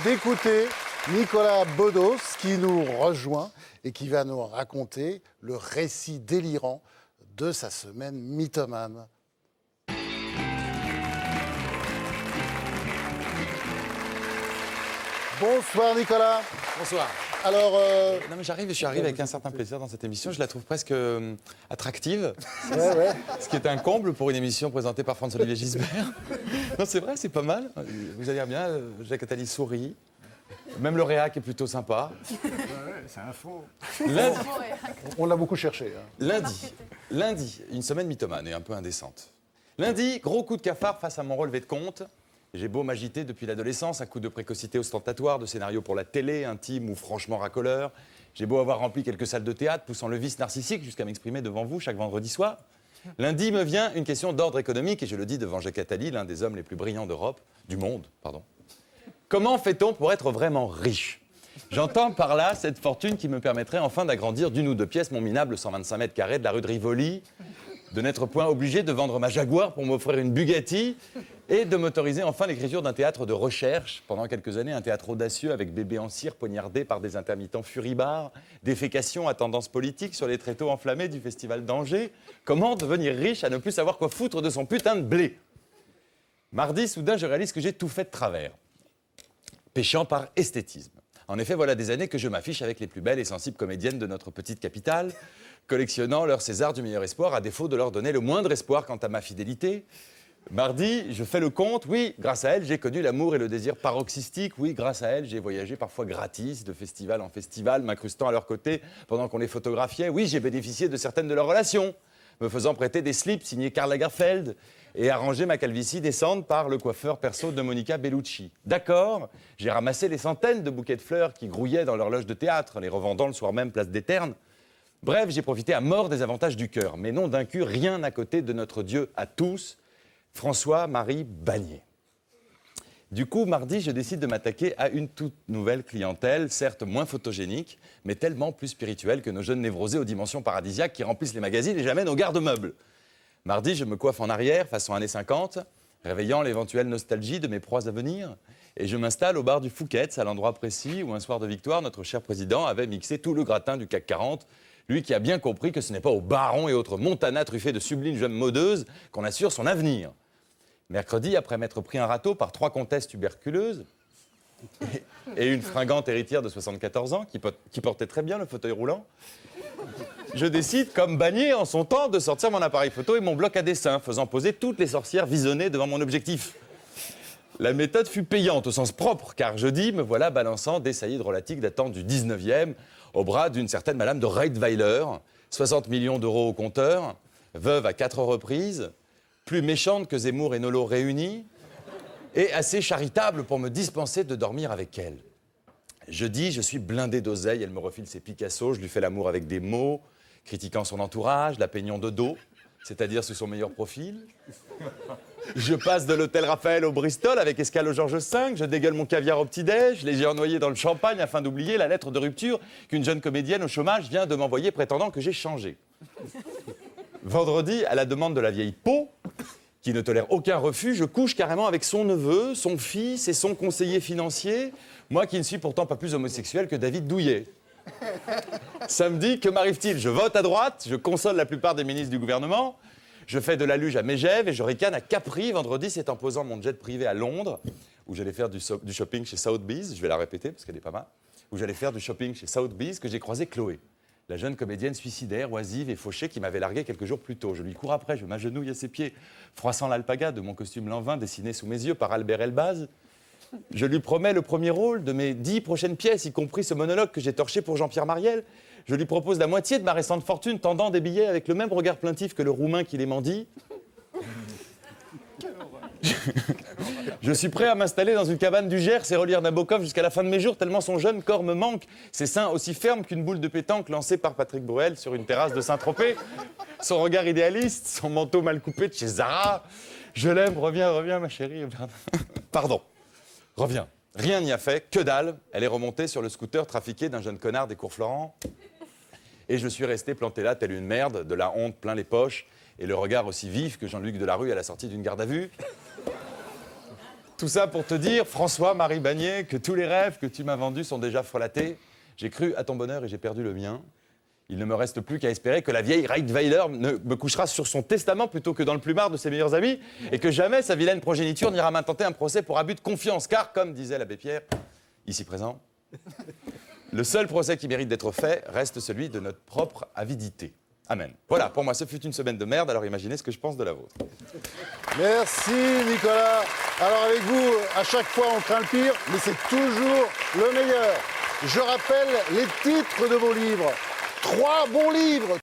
D'écouter Nicolas Bedos qui nous rejoint et qui va nous raconter le récit délirant de sa semaine mythomane. Bonsoir Nicolas. Bonsoir. Alors, Non mais je suis arrivé avec un certain plaisir dans cette émission. Je la trouve presque attractive. ouais. Ce qui est un comble pour une émission présentée par François-Olivier Gisbert. Non, c'est vrai, c'est pas mal. Vous allez bien. Jacques Attali sourit. Même le réac est plutôt sympa. ouais, c'est un faux. Lundi, On l'a beaucoup cherché. Hein. lundi, une semaine mythomane et un peu indécente. Lundi, gros coup de cafard face à mon relevé de compte. J'ai beau m'agiter depuis l'adolescence, un coup de précocité ostentatoire, de scénarios pour la télé, intime ou franchement racoleur. J'ai beau avoir rempli quelques salles de théâtre, poussant le vice narcissique jusqu'à m'exprimer devant vous chaque vendredi soir. Lundi me vient une question d'ordre économique, et je le dis devant Jacques Attali, l'un des hommes les plus brillants du monde. Comment fait-on pour être vraiment riche ? J'entends par là cette fortune qui me permettrait enfin d'agrandir d'une ou deux pièces mon minable 125 mètres carrés de la rue de Rivoli, de n'être point obligé de vendre ma Jaguar pour m'offrir une Bugatti et de m'autoriser enfin l'écriture d'un théâtre de recherche, pendant quelques années, un théâtre audacieux avec bébés en cire poignardés par des intermittents furibards, défécation à tendance politique sur les tréteaux enflammés du festival d'Angers. Comment devenir riche à ne plus savoir quoi foutre de son putain de blé ? Mardi, soudain, je réalise que j'ai tout fait de travers, péchant par esthétisme. En effet, voilà des années que je m'affiche avec les plus belles et sensibles comédiennes de notre petite capitale, collectionnant leur César du meilleur espoir à défaut de leur donner le moindre espoir quant à ma fidélité. Mardi, je fais le compte. Oui, grâce à elle, j'ai connu l'amour et le désir paroxystique. Oui, grâce à elle, j'ai voyagé parfois gratis, de festival en festival, m'incrustant à leur côté pendant qu'on les photographiait. Oui, j'ai bénéficié de certaines de leurs relations, me faisant prêter des slips signés Karl Lagerfeld et arranger ma calvitie décente par le coiffeur perso de Monica Bellucci. D'accord, j'ai ramassé les centaines de bouquets de fleurs qui grouillaient dans leur loge de théâtre, les revendant le soir même place des Ternes. Bref, j'ai profité à mort des avantages du cœur, mais non d'un cul, rien à côté de notre Dieu à tous, François-Marie Bagné. Du coup, mardi, je décide de m'attaquer à une toute nouvelle clientèle, certes moins photogénique, mais tellement plus spirituelle que nos jeunes névrosés aux dimensions paradisiaques qui remplissent les magazines et jamais nos garde-meubles. Mardi, je me coiffe en arrière, façon années 50, réveillant l'éventuelle nostalgie de mes proies à venir, et je m'installe au bar du Fouquet's, à l'endroit précis où un soir de victoire, notre cher président avait mixé tout le gratin du CAC 40, lui qui a bien compris que ce n'est pas aux barons et autres montanas truffés de sublimes jeunes modeuses qu'on assure son avenir. Mercredi, après m'être pris un râteau par 3 comtesses tuberculeuses et une fringante héritière de 74 ans qui portait très bien le fauteuil roulant, je décide, comme Bagné en son temps, de sortir mon appareil photo et mon bloc à dessin, faisant poser toutes les sorcières visonnées devant mon objectif. La méthode fut payante au sens propre, car jeudi, me voilà balançant des saillies drôlatiques datant du 19e au bras d'une certaine madame de Reitweiler, 60 millions d'euros au compteur, veuve à 4 reprises, plus méchante que Zemmour et Nolo réunis, et assez charitable pour me dispenser de dormir avec elle. Jeudi, je suis blindé d'oseille, elle me refile ses Picasso, je lui fais l'amour avec des mots, critiquant son entourage, la peignant de dos, c'est-à-dire sous son meilleur profil. Je passe de l'hôtel Raphaël au Bristol avec escale au Georges V, je dégueule mon caviar au petit-déj, les yeux noyés dans le champagne afin d'oublier la lettre de rupture qu'une jeune comédienne au chômage vient de m'envoyer prétendant que j'ai changé. Vendredi, à la demande de la vieille peau, qui ne tolère aucun refus, je couche carrément avec son neveu, son fils et son conseiller financier, moi qui ne suis pourtant pas plus homosexuel que David Douillet. Samedi, que m'arrive-t-il ? Je vote à droite, je console la plupart des ministres du gouvernement, je fais de la luge à Megève et je ricane à Capri. Vendredi, c'est en posant mon jet privé à Londres, où j'allais faire du shopping chez Sotheby's, je vais la répéter parce qu'elle est pas mal, où j'allais faire du shopping chez Sotheby's, que j'ai croisé Chloé, la jeune comédienne suicidaire, oisive et fauchée qui m'avait largué quelques jours plus tôt. Je lui cours après, je m'agenouille à ses pieds, froissant l'alpaga de mon costume lanvin dessiné sous mes yeux par Albert Elbaz. Je lui promets le premier rôle de mes 10 prochaines pièces, y compris ce monologue que j'ai torché pour Jean-Pierre Mariel. Je lui propose la moitié de ma récente fortune, tendant des billets avec le même regard plaintif que le Roumain qui les mendie. Je suis prêt à m'installer dans une cabane du Gers et relire Nabokov jusqu'à la fin de mes jours, tellement son jeune corps me manque, ses seins aussi fermes qu'une boule de pétanque lancée par Patrick Bruel sur une terrasse de Saint-Tropez, son regard idéaliste, son manteau mal coupé de chez Zara. Je l'aime, reviens ma chérie. Pardon, reviens. Rien n'y a fait, que dalle. Elle est remontée sur le scooter trafiqué d'un jeune connard des cours Florent. Et je suis resté planté là, tel une merde, de la honte plein les poches, et le regard aussi vif que Jean-Luc Delarue à la sortie d'une garde à vue. Tout ça pour te dire, François-Marie Bagné, que tous les rêves que tu m'as vendus sont déjà frelatés. J'ai cru à ton bonheur et j'ai perdu le mien. Il ne me reste plus qu'à espérer que la vieille Reitweiler ne me couchera sur son testament plutôt que dans le plumard de ses meilleurs amis et que jamais sa vilaine progéniture n'ira m'intenter un procès pour abus de confiance. Car, comme disait l'abbé Pierre, ici présent, le seul procès qui mérite d'être fait reste celui de notre propre avidité. Amen. Voilà, pour moi, ce fut une semaine de merde, alors imaginez ce que je pense de la vôtre. Merci Nicolas. Alors avec vous, à chaque fois on craint le pire, mais c'est toujours le meilleur. Je rappelle les titres de vos livres. 3 bons livres.